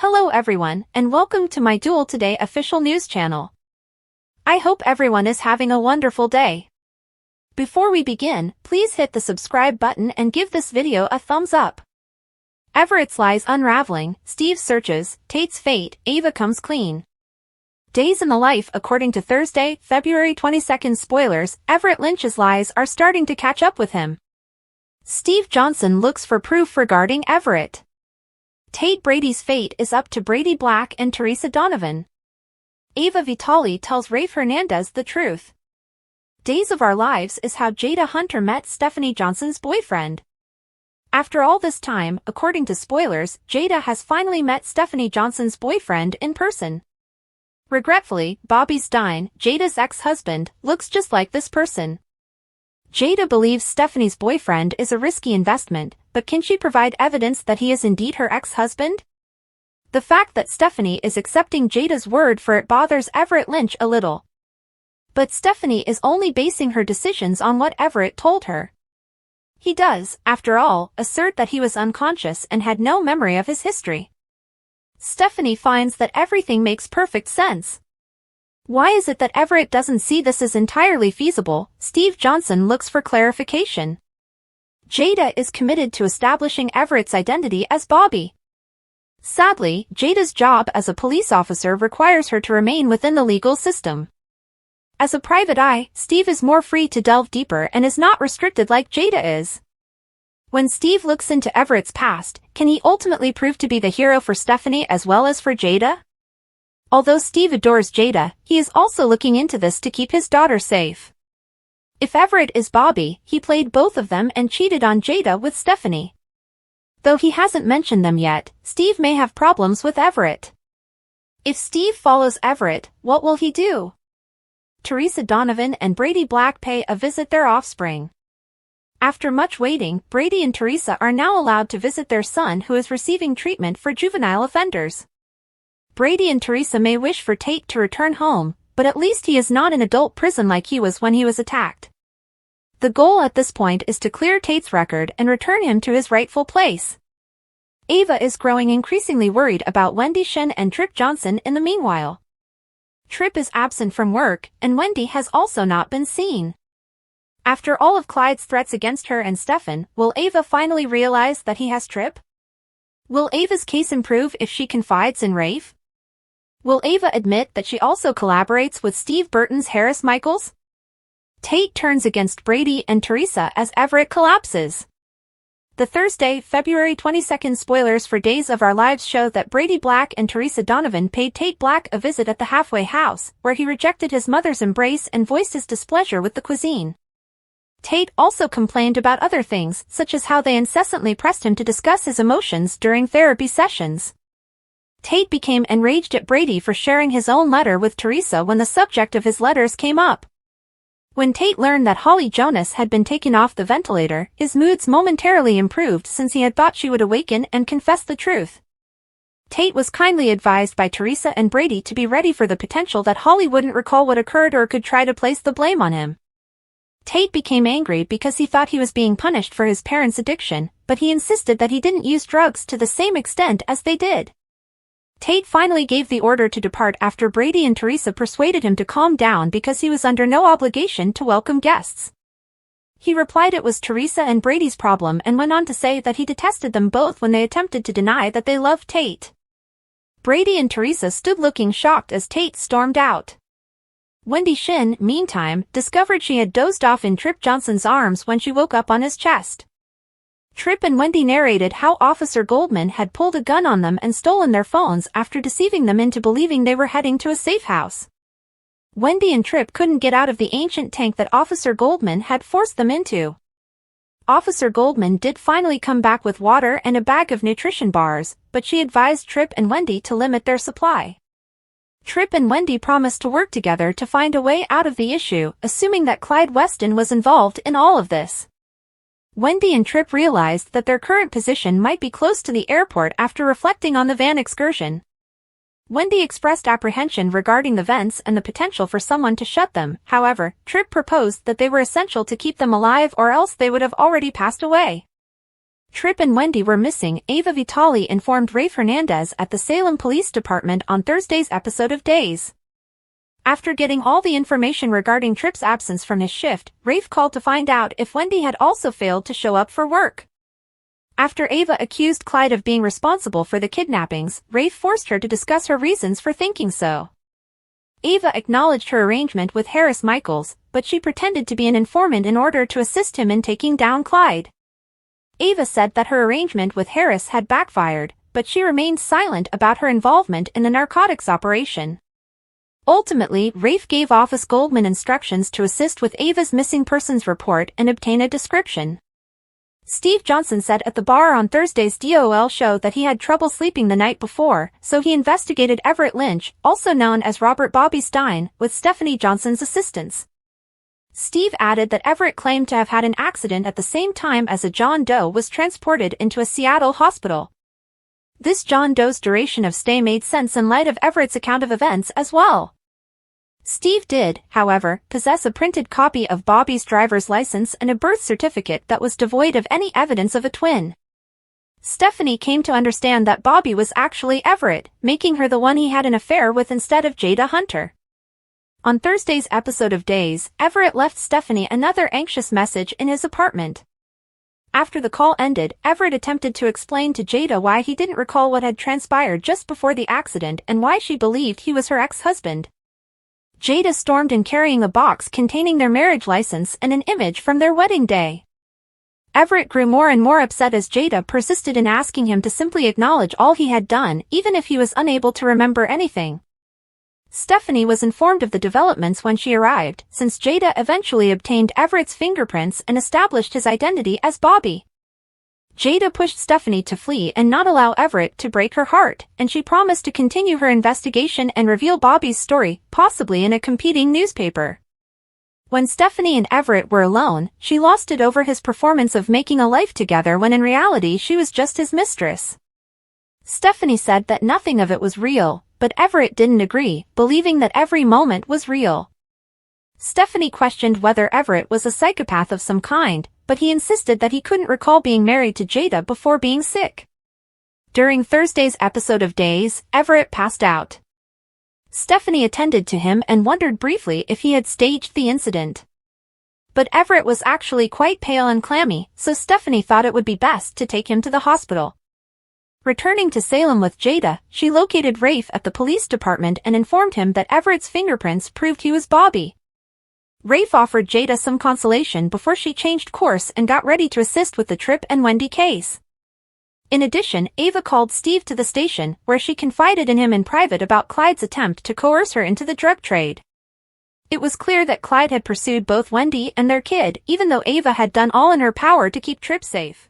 Hello everyone, and welcome to my Duel Today official news channel. I hope everyone is having a wonderful day. Before we begin, please hit the subscribe button and give this video a thumbs up. Everett's lies unraveling, Steve searches, Tate's fate, Ava comes clean. Days in the life according to Thursday, February 22nd spoilers, Everett Lynch's lies are starting to catch up with him. Steve Johnson looks for proof regarding Everett. Tate Brady's fate is up to Brady Black and Teresa Donovan. Ava Vitale tells Rafe Hernandez the truth. Days of Our Lives is how Jada Hunter met Stephanie Johnson's boyfriend. After all this time, according to spoilers, Jada has finally met Stephanie Johnson's boyfriend in person. Regretfully, Bobby Stein, Jada's ex-husband, looks just like this person. Jada believes Stephanie's boyfriend is a risky investment, but can she provide evidence that he is indeed her ex-husband? The fact that Stephanie is accepting Jada's word for it bothers Everett Lynch a little. But Stephanie is only basing her decisions on what Everett told her. He does, after all, assert that he was unconscious and had no memory of his history. Stephanie finds that everything makes perfect sense. Why is it that Everett doesn't see this as entirely feasible? Steve Johnson looks for clarification. Jada is committed to establishing Everett's identity as Bobby. Sadly, Jada's job as a police officer requires her to remain within the legal system. As a private eye, Steve is more free to delve deeper and is not restricted like Jada is. When Steve looks into Everett's past, can he ultimately prove to be the hero for Stephanie as well as for Jada? Although Steve adores Jada, he is also looking into this to keep his daughter safe. If Everett is Bobby, he played both of them and cheated on Jada with Stephanie. Though he hasn't mentioned them yet, Steve may have problems with Everett. If Steve follows Everett, what will he do? Teresa Donovan and Brady Black pay a visit their offspring. After much waiting, Brady and Teresa are now allowed to visit their son who is receiving treatment for juvenile offenders. Brady and Teresa may wish for Tate to return home, but at least he is not in adult prison like he was when he was attacked. The goal at this point is to clear Tate's record and return him to his rightful place. Ava is growing increasingly worried about Wendy Shin and Tripp Johnson in the meanwhile. Tripp is absent from work, and Wendy has also not been seen. After all of Clyde's threats against her and Stefan, will Ava finally realize that he has Tripp? Will Ava's case improve if she confides in Rafe? Will Ava admit that she also collaborates with Steve Burton's Harris Michaels? Tate turns against Brady and Teresa as Everett collapses. The Thursday, February 22nd spoilers for Days of Our Lives show that Brady Black and Teresa Donovan paid Tate Black a visit at the halfway house, where he rejected his mother's embrace and voiced his displeasure with the cuisine. Tate also complained about other things, such as how they incessantly pressed him to discuss his emotions during therapy sessions. Tate became enraged at Brady for sharing his own letter with Teresa when the subject of his letters came up. When Tate learned that Holly Jonas had been taken off the ventilator, his moods momentarily improved since he had thought she would awaken and confess the truth. Tate was kindly advised by Teresa and Brady to be ready for the potential that Holly wouldn't recall what occurred or could try to place the blame on him. Tate became angry because he thought he was being punished for his parents' addiction, but he insisted that he didn't use drugs to the same extent as they did. Tate finally gave the order to depart after Brady and Teresa persuaded him to calm down because he was under no obligation to welcome guests. He replied it was Teresa and Brady's problem and went on to say that he detested them both when they attempted to deny that they loved Tate. Brady and Teresa stood looking shocked as Tate stormed out. Wendy Shin, meantime, discovered she had dozed off in Tripp Johnson's arms when she woke up on his chest. Tripp and Wendy narrated how Officer Goldman had pulled a gun on them and stolen their phones after deceiving them into believing they were heading to a safe house. Wendy and Tripp couldn't get out of the ancient tank that Officer Goldman had forced them into. Officer Goldman did finally come back with water and a bag of nutrition bars, but she advised Tripp and Wendy to limit their supply. Tripp and Wendy promised to work together to find a way out of the issue, assuming that Clyde Weston was involved in all of this. Wendy and Tripp realized that their current position might be close to the airport after reflecting on the van excursion. Wendy expressed apprehension regarding the vents and the potential for someone to shut them. However, Tripp proposed that they were essential to keep them alive or else they would have already passed away. Tripp and Wendy were missing, Ava Vitale informed Rafe Hernandez at the Salem Police Department on Thursday's episode of Days. After getting all the information regarding Tripp's absence from his shift, Rafe called to find out if Wendy had also failed to show up for work. After Ava accused Clyde of being responsible for the kidnappings, Rafe forced her to discuss her reasons for thinking so. Ava acknowledged her arrangement with Harris Michaels, but she pretended to be an informant in order to assist him in taking down Clyde. Ava said that her arrangement with Harris had backfired, but she remained silent about her involvement in the narcotics operation. Ultimately, Rafe gave Officer Goldman instructions to assist with Ava's missing persons report and obtain a description. Steve Johnson said at the bar on Thursday's DOL show that he had trouble sleeping the night before, so he investigated Everett Lynch, also known as Robert Bobby Stein, with Stephanie Johnson's assistance. Steve added that Everett claimed to have had an accident at the same time as a John Doe was transported into a Seattle hospital. This John Doe's duration of stay made sense in light of Everett's account of events as well. Steve did, however, possess a printed copy of Bobby's driver's license and a birth certificate that was devoid of any evidence of a twin. Stephanie came to understand that Bobby was actually Everett, making her the one he had an affair with instead of Jada Hunter. On Thursday's episode of Days, Everett left Stephanie another anxious message in his apartment. After the call ended, Everett attempted to explain to Jada why he didn't recall what had transpired just before the accident and why she believed he was her ex-husband. Jada stormed in carrying a box containing their marriage license and an image from their wedding day. Everett grew more and more upset as Jada persisted in asking him to simply acknowledge all he had done, even if he was unable to remember anything. Stephanie was informed of the developments when she arrived, since Jada eventually obtained Everett's fingerprints and established his identity as Bobby. Jada pushed Stephanie to flee and not allow Everett to break her heart, and she promised to continue her investigation and reveal Bobby's story, possibly in a competing newspaper. When Stephanie and Everett were alone, she lost it over his performance of making a life together when in reality she was just his mistress. Stephanie said that nothing of it was real, but Everett didn't agree, believing that every moment was real. Stephanie questioned whether Everett was a psychopath of some kind, but he insisted that he couldn't recall being married to Jada before being sick. During Thursday's episode of Days, Everett passed out. Stephanie attended to him and wondered briefly if he had staged the incident. But Everett was actually quite pale and clammy, so Stephanie thought it would be best to take him to the hospital. Returning to Salem with Jada, she located Rafe at the police department and informed him that Everett's fingerprints proved he was Bobby. Rafe offered Jada some consolation before she changed course and got ready to assist with the Tripp and Wendy case. In addition, Ava called Steve to the station, where she confided in him in private about Clyde's attempt to coerce her into the drug trade. It was clear that Clyde had pursued both Wendy and their kid, even though Ava had done all in her power to keep Tripp safe.